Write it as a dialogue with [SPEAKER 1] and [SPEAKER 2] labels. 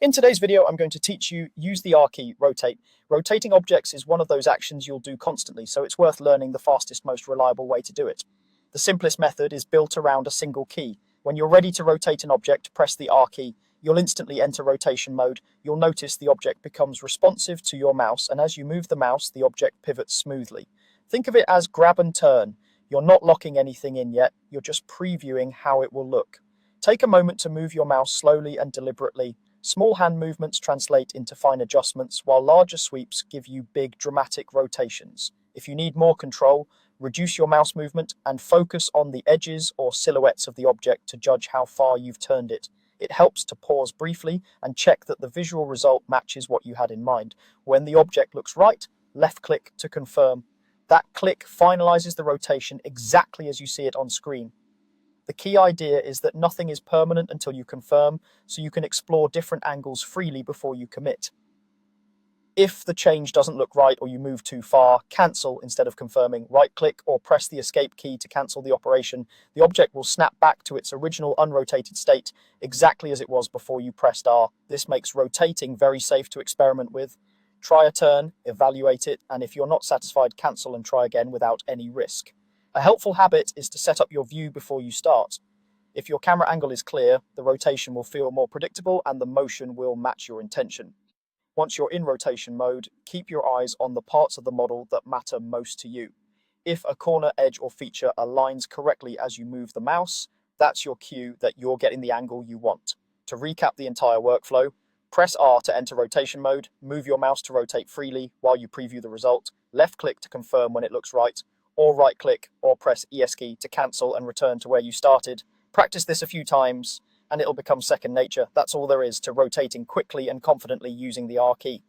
[SPEAKER 1] In today's video, I'm going to teach you use the R key, rotate. Rotating objects is one of those actions you'll do constantly, so it's worth learning the fastest, most reliable way to do it. The simplest method is built around a single key. When you're ready to rotate an object, press the R key. You'll instantly enter rotation mode. You'll notice the object becomes responsive to your mouse, and as you move the mouse, the object pivots smoothly. Think of it as grab and turn. You're not locking anything in yet, you're just previewing how it will look. Take a moment to move your mouse slowly and deliberately. Small hand movements translate into fine adjustments, while larger sweeps give you big, dramatic rotations. If you need more control, reduce your mouse movement and focus on the edges or silhouettes of the object to judge how far you've turned it. It helps to pause briefly and check that the visual result matches what you had in mind. When the object looks right, left click to confirm. That click finalizes the rotation exactly as you see it on screen. The key idea is that nothing is permanent until you confirm, so you can explore different angles freely before you commit. If the change doesn't look right or you move too far, cancel instead of confirming. Right-click or press the escape key to cancel the operation. The object will snap back to its original unrotated state, exactly as it was before you pressed R. This makes rotating very safe to experiment with. Try a turn, evaluate it, and if you're not satisfied, cancel and try again without any risk. A helpful habit is to set up your view before you start. If your camera angle is clear, the rotation will feel more predictable and the motion will match your intention. Once you're in rotation mode, keep your eyes on the parts of the model that matter most to you. If a corner, edge, or feature aligns correctly as you move the mouse, that's your cue that you're getting the angle you want. To recap the entire workflow, press R to enter rotation mode, move your mouse to rotate freely while you preview the result, left click to confirm when it looks right, or right click or press ES key to cancel and return to where you started. Practice this a few times and it'll become second nature. That's all there is to rotating quickly and confidently using the R key.